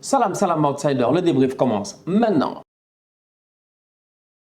Salam, salam outsider, le débrief commence maintenant.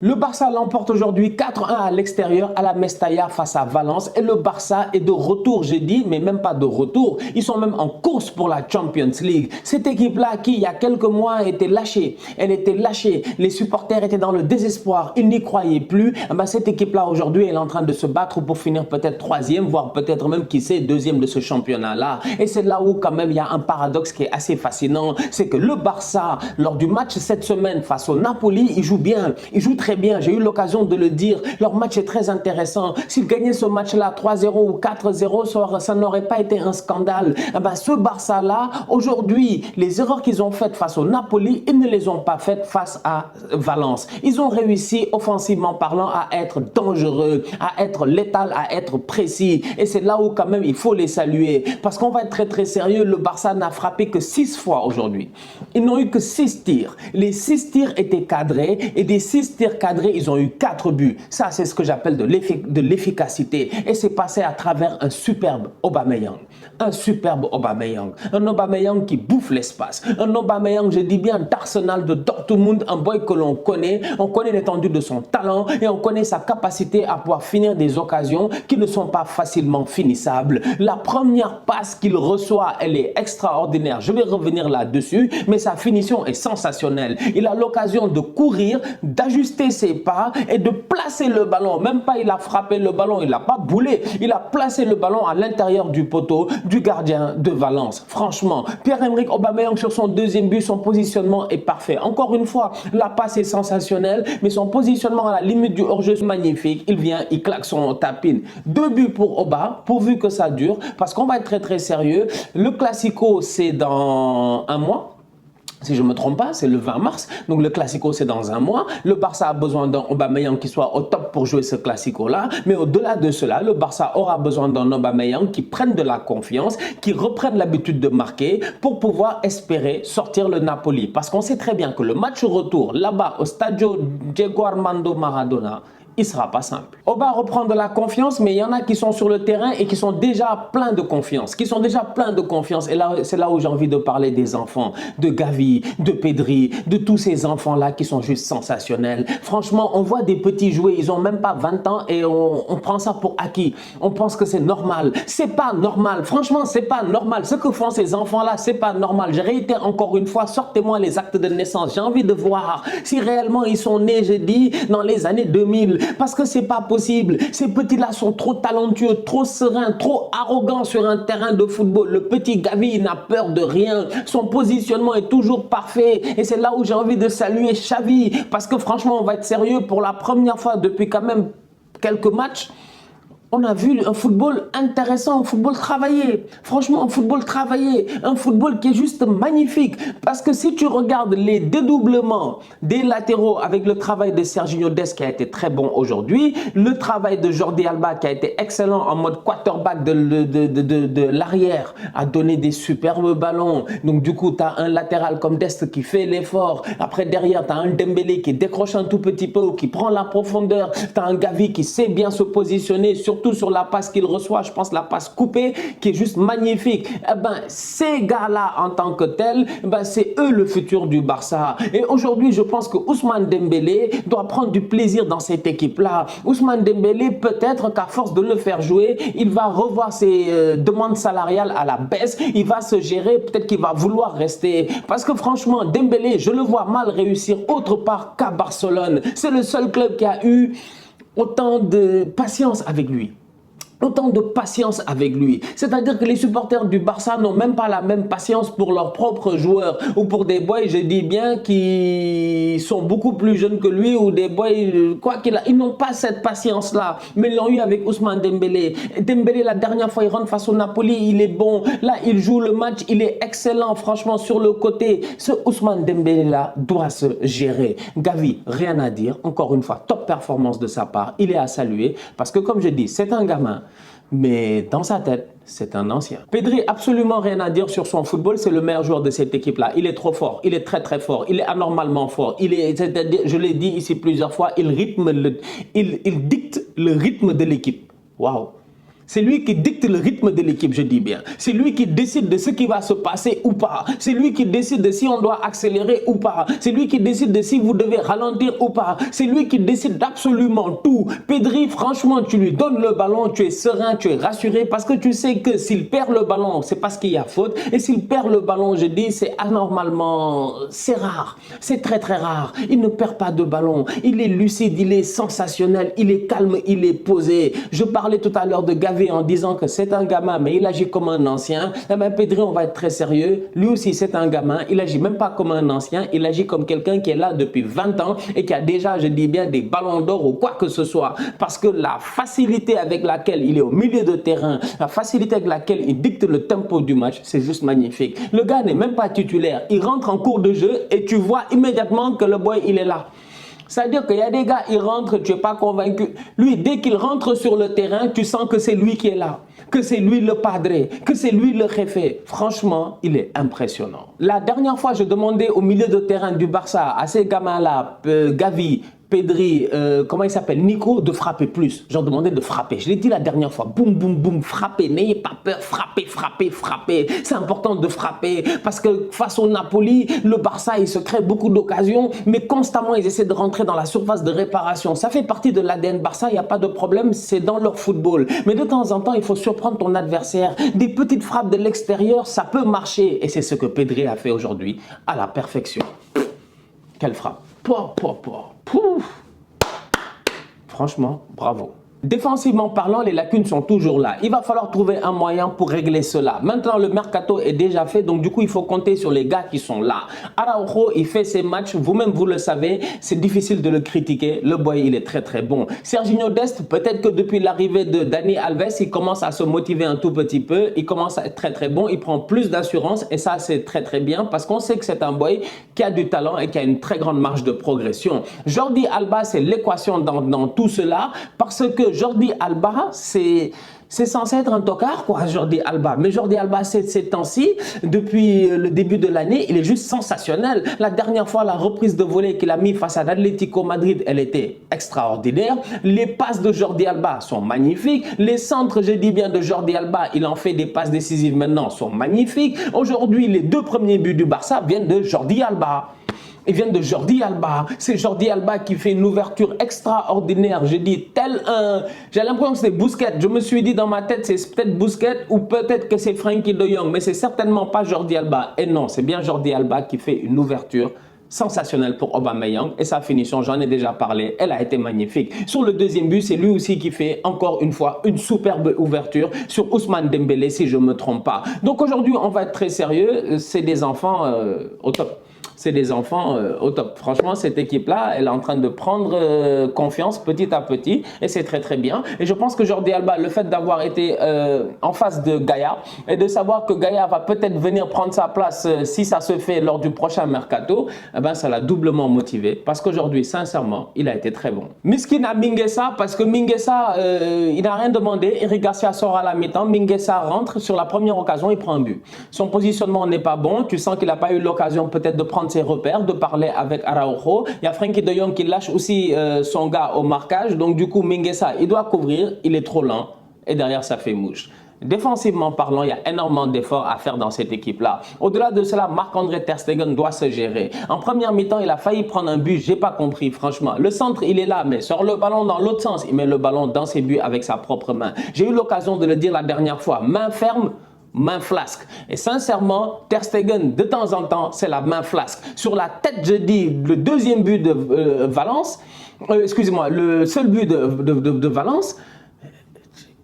Le Barça l'emporte aujourd'hui 4-1 à l'extérieur à la Mestalla face à Valence et le Barça est de retour, j'ai dit, mais même pas de retour. Ils sont même en course pour la Champions League. Cette équipe-là qui, il y a quelques mois, était lâchée. Elle était lâchée. Les supporters étaient dans le désespoir. Ils n'y croyaient plus. Cette équipe-là, aujourd'hui, elle est en train de se battre pour finir peut-être troisième, voire peut-être même, qui sait, deuxième de ce championnat-là. Et c'est là où, quand même, il y a un paradoxe qui est assez fascinant. C'est que le Barça, lors du match cette semaine face au Napoli, il joue bien. Il joue très bien, j'ai eu l'occasion de le dire, leur match est très intéressant. S'ils gagnaient ce match-là 3-0 ou 4-0, ça n'aurait pas été un scandale. Ce Barça-là, aujourd'hui, les erreurs qu'ils ont faites face au Napoli, ils ne les ont pas faites face à Valence. Ils ont réussi, offensivement parlant, à être dangereux, à être létal, à être précis. Et c'est là où quand même il faut les saluer. Parce qu'on va être très très sérieux, le Barça n'a frappé que 6 fois aujourd'hui. Ils n'ont eu que 6 tirs. Les 6 tirs étaient cadrés et des 6 tirs cadrés, ils ont eu 4 buts. Ça, c'est ce que j'appelle de l'efficacité. Et c'est passé à travers un superbe Aubameyang. Un superbe Aubameyang. Un Aubameyang qui bouffe l'espace. Un Aubameyang, je dis bien, d'Arsenal de Dortmund, un boy que l'on connaît. On connaît l'étendue de son talent et on connaît sa capacité à pouvoir finir des occasions qui ne sont pas facilement finissables. La première passe qu'il reçoit, elle est extraordinaire. Je vais revenir là-dessus, mais sa finition est sensationnelle. Il a l'occasion de courir, d'ajuster ses pas et de placer le ballon. Même pas il a frappé le ballon, il n'a pas boulé. Il a placé le ballon à l'intérieur du poteau du gardien de Valence. Franchement, Pierre-Emerick Aubameyang sur son deuxième but, son positionnement est parfait. Encore une fois, la passe est sensationnelle, mais son positionnement à la limite du hors-jeu est magnifique. Il vient, il claque son tapine. 2 buts pour Oba, pourvu que ça dure, parce qu'on va être très très sérieux. Le Classico, c'est dans un mois. Si je ne me trompe pas, c'est le 20 mars. Donc le Classico, c'est dans un mois. Le Barça a besoin d'un Aubameyang qui soit au top pour jouer ce Classico-là. Mais au-delà de cela, le Barça aura besoin d'un Aubameyang qui prenne de la confiance, qui reprenne l'habitude de marquer pour pouvoir espérer sortir le Napoli. Parce qu'on sait très bien que le match retour, là-bas, au Stadio Diego Armando Maradona, il ne sera pas simple. Oba reprend de la confiance, mais il y en a qui sont sur le terrain et qui sont déjà pleins de confiance. Et là, c'est là où j'ai envie de parler des enfants, de Gavi, de Pedri, de tous ces enfants-là qui sont juste sensationnels. Franchement, on voit des petits jouer, ils n'ont même pas 20 ans et on prend ça pour acquis. On pense que c'est normal. C'est pas normal. Franchement, c'est pas normal. Ce que font ces enfants-là, c'est pas normal. Je réitère encore une fois, sortez-moi les actes de naissance. J'ai envie de voir si réellement ils sont nés, je dis, dans les années 2000. Parce que c'est pas possible. Ces petits-là sont trop talentueux, trop sereins, trop arrogants sur un terrain de football. Le petit Gavi, il n'a peur de rien. Son positionnement est toujours parfait. Et c'est là où j'ai envie de saluer Xavi. Parce que franchement, on va être sérieux, pour la première fois depuis quand même quelques matchs, on a vu un football intéressant, un football travaillé. Franchement, un football travaillé. Un football qui est juste magnifique. Parce que si tu regardes les dédoublements des latéraux avec le travail de Serginho Dest qui a été très bon aujourd'hui, le travail de Jordi Alba qui a été excellent en mode quarterback de l'arrière, a donné des superbes ballons. Donc du coup, tu as un latéral comme Dest qui fait l'effort. Après, derrière, tu as un Dembélé qui décroche un tout petit peu ou qui prend la profondeur. Tu as un Gavi qui sait bien se positionner, surtout sur la passe qu'il reçoit, je pense la passe coupée qui est juste magnifique. Ces gars-là en tant que tels, c'est eux le futur du Barça. Et aujourd'hui, je pense que Ousmane Dembélé doit prendre du plaisir dans cette équipe-là. Ousmane Dembélé, peut-être qu'à force de le faire jouer, il va revoir ses demandes salariales à la baisse, il va se gérer, peut-être qu'il va vouloir rester. Parce que franchement, Dembélé, je le vois mal réussir autre part qu'à Barcelone. C'est le seul club qui a eu autant de patience avec lui. C'est-à-dire que les supporters du Barça n'ont même pas la même patience pour leurs propres joueurs ou pour des boys, je dis bien, qui sont beaucoup plus jeunes que lui ou des boys, ils n'ont pas cette patience-là. Mais ils l'ont eu avec Ousmane Dembélé. Dembélé, la dernière fois, il rentre face au Napoli, il est bon. Là, il joue le match, il est excellent, franchement, sur le côté. Ce Ousmane Dembélé-là doit se gérer. Gavi, rien à dire. Encore une fois, top performance de sa part. Il est à saluer parce que, comme je dis, c'est un gamin. Mais dans sa tête, c'est un ancien. Pedri, absolument rien à dire sur son football. C'est le meilleur joueur de cette équipe-là. Il est trop fort. Il est très très fort. Il est anormalement fort. Je l'ai dit ici plusieurs fois, il dicte le rythme de l'équipe. Waouh! C'est lui qui dicte le rythme de l'équipe, je dis bien. C'est lui qui décide de ce qui va se passer ou pas. C'est lui qui décide de si on doit accélérer ou pas. C'est lui qui décide de si vous devez ralentir ou pas. C'est lui qui décide d'absolument tout. Pedri, franchement, tu lui donnes le ballon, tu es serein, tu es rassuré parce que tu sais que s'il perd le ballon, c'est parce qu'il y a faute. Et s'il perd le ballon, je dis, c'est anormalement, c'est rare. C'est très très rare. Il ne perd pas de ballon. Il est lucide, il est sensationnel, il est calme, il est posé. Je parlais tout à l'heure de Gavi en disant que c'est un gamin, mais il agit comme un ancien. Eh bien, Pedri, on va être très sérieux. Lui aussi, c'est un gamin. Il agit même pas comme un ancien. Il agit comme quelqu'un qui est là depuis 20 ans et qui a déjà, je dis bien, des ballons d'or ou quoi que ce soit. Parce que la facilité avec laquelle il est au milieu de terrain, la facilité avec laquelle il dicte le tempo du match, c'est juste magnifique. Le gars n'est même pas titulaire. Il rentre en cours de jeu et tu vois immédiatement que le boy, il est là. C'est-à-dire qu'il y a des gars, ils rentrent, tu n'es pas convaincu. Lui, dès qu'il rentre sur le terrain, tu sens que c'est lui qui est là, que c'est lui le padré, que c'est lui le jefe. Franchement, il est impressionnant. La dernière fois, je demandais au milieu de terrain du Barça, à ces gamins-là, Gavi, Pedri, comment il s'appelle, Nico, de frapper plus. J'en demandais de frapper. Je l'ai dit la dernière fois. Boum, boum, boum, frappez. N'ayez pas peur. Frappez, frappez, frappez. C'est important de frapper parce que face au Napoli, le Barça, il se crée beaucoup d'occasions, mais constamment, ils essaient de rentrer dans la surface de réparation. Ça fait partie de l'ADN Barça. Il n'y a pas de problème. C'est dans leur football. Mais de temps en temps, il faut surprendre ton adversaire. Des petites frappes de l'extérieur, ça peut marcher. Et c'est ce que Pedri a fait aujourd'hui à la perfection. Quelle frappe. Pouf. Franchement, bravo. Défensivement parlant, les lacunes sont toujours là. Il va falloir trouver un moyen pour régler cela. Maintenant, le mercato est déjà fait, donc du coup, il faut compter sur les gars qui sont là. Araujo, il fait ses matchs, vous-même vous le savez, c'est difficile de le critiquer. Le boy, il est très très bon. Serginho Dest, peut-être que depuis l'arrivée de Dani Alves, il commence à se motiver un tout petit peu. Il commence à être très très bon, il prend plus d'assurance et ça, c'est très très bien parce qu'on sait que c'est un boy qui a du talent et qui a une très grande marge de progression. Jordi Alba, c'est l'équation dans tout cela parce que Jordi Alba, c'est censé être un tocard, quoi, Jordi Alba. Mais Jordi Alba, ces temps-ci, depuis le début de l'année, il est juste sensationnel. La dernière fois, la reprise de volée qu'il a mis face à l'Atlético Madrid, elle était extraordinaire. Les passes de Jordi Alba sont magnifiques. Les centres, je dis bien, de Jordi Alba, il en fait des passes décisives maintenant, sont magnifiques. Aujourd'hui, les 2 premiers buts du Barça viennent de Jordi Alba. Ils viennent de Jordi Alba. C'est Jordi Alba qui fait une ouverture extraordinaire. Je dis tel un... J'ai l'impression que c'est Busquets. Je me suis dit dans ma tête, c'est peut-être Busquets ou peut-être que c'est Frenkie de Jong. Mais c'est certainement pas Jordi Alba. Et non, c'est bien Jordi Alba qui fait une ouverture sensationnelle pour Aubameyang. Et sa finition, j'en ai déjà parlé, elle a été magnifique. Sur le deuxième but, c'est lui aussi qui fait encore une fois une superbe ouverture sur Ousmane Dembélé, si je ne me trompe pas. Donc aujourd'hui, on va être très sérieux. C'est des enfants au top. C'est des enfants au top. Franchement, cette équipe-là, elle est en train de prendre confiance petit à petit et c'est très très bien. Et je pense que Jordi Alba, le fait d'avoir été en face de Gaïa et de savoir que Gaïa va peut-être venir prendre sa place si ça se fait lors du prochain mercato, eh ben, ça l'a doublement motivé parce qu'aujourd'hui, sincèrement, il a été très bon. Miskin à Mingueza parce que Mingueza, il n'a rien demandé. Eric Garcia sort à la mi-temps. Mingueza rentre sur la première occasion, il prend un but. Son positionnement n'est pas bon. Tu sens qu'il n'a pas eu l'occasion peut-être de prendre ses repères, de parler avec Araujo. Il y a Frenkie de Jong qui lâche aussi son gars au marquage. Donc du coup, Mingueza, il doit couvrir. Il est trop lent. Et derrière, ça fait mouche. Défensivement parlant, il y a énormément d'efforts à faire dans cette équipe-là. Au-delà de cela, Marc-André Ter Stegen doit se gérer. En première mi-temps, il a failli prendre un but. J'ai pas compris, franchement. Le centre, il est là, mais sort le ballon dans l'autre sens. Il met le ballon dans ses buts avec sa propre main. J'ai eu l'occasion de le dire la dernière fois. Main ferme, main flasque. Et sincèrement, Ter Stegen, de temps en temps, c'est la main flasque. Sur la tête, je dis, le deuxième but de Valence, excusez-moi, le seul but de Valence,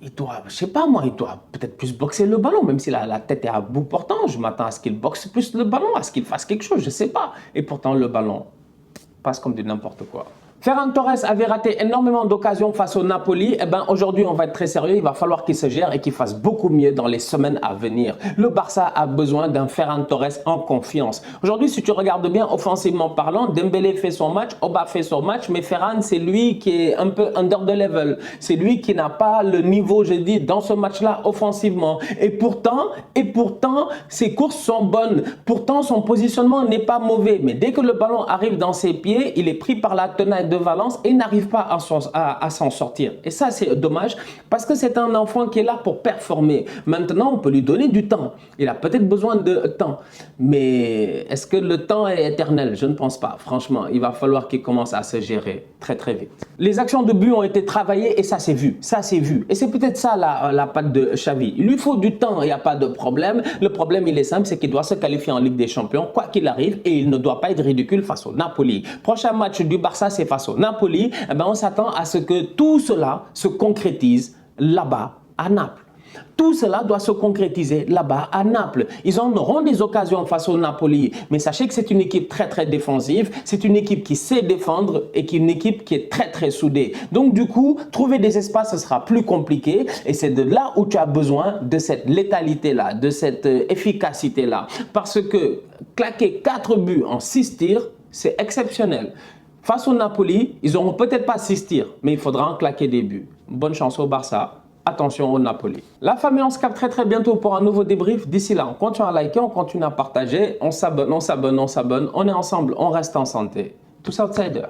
il doit, je sais pas moi, il doit peut-être plus boxer le ballon, même si la tête est à bout portant. Je m'attends à ce qu'il boxe plus le ballon, à ce qu'il fasse quelque chose, je sais pas. Et pourtant, le ballon passe comme du n'importe quoi. Ferran Torres avait raté énormément d'occasions face au Napoli. Eh ben, aujourd'hui, on va être très sérieux. Il va falloir qu'il se gère et qu'il fasse beaucoup mieux dans les semaines à venir. Le Barça a besoin d'un Ferran Torres en confiance. Aujourd'hui, si tu regardes bien, offensivement parlant, Dembélé fait son match, Oba fait son match, mais Ferran, c'est lui qui est un peu under the level. C'est lui qui n'a pas le niveau, je dis, dans ce match-là, offensivement. Et pourtant, ses courses sont bonnes. Pourtant, son positionnement n'est pas mauvais. Mais dès que le ballon arrive dans ses pieds, il est pris par la tenaille de de Valence et n'arrive pas à s'en sortir. Et ça, c'est dommage parce que c'est un enfant qui est là pour performer. Maintenant, on peut lui donner du temps. Il a peut-être besoin de temps. Mais est-ce que le temps est éternel? Je ne pense pas. Franchement, il va falloir qu'il commence à se gérer très très vite. Les actions de but ont été travaillées et ça s'est vu. Ça s'est vu. Et c'est peut-être ça la patte de Xavi. Il lui faut du temps, il n'y a pas de problème. Le problème, il est simple, c'est qu'il doit se qualifier en Ligue des Champions, quoi qu'il arrive, et il ne doit pas être ridicule face au Napoli. Prochain match du Barça, c'est face au Napoli. Eh ben, on s'attend à ce que tout cela se concrétise là-bas à Naples. Tout cela doit se concrétiser là-bas à Naples. Ils en auront des occasions face au Napoli, mais sachez que c'est une équipe très très défensive, c'est une équipe qui sait défendre et qui est une équipe qui est très très soudée. Donc du coup, trouver des espaces, ce sera plus compliqué et c'est de là où tu as besoin de cette létalité-là, de cette efficacité-là. Parce que claquer 4 buts en 6 tirs, c'est exceptionnel. Face au Napoli, ils n'auront peut-être pas 6 tirs, mais il faudra en claquer des buts. Bonne chance au Barça. Attention au Napoli. La famille, on se capte très très bientôt pour un nouveau débrief. D'ici là, on continue à liker, on continue à partager, on s'abonne, on est ensemble, on reste en santé. Tous outsiders.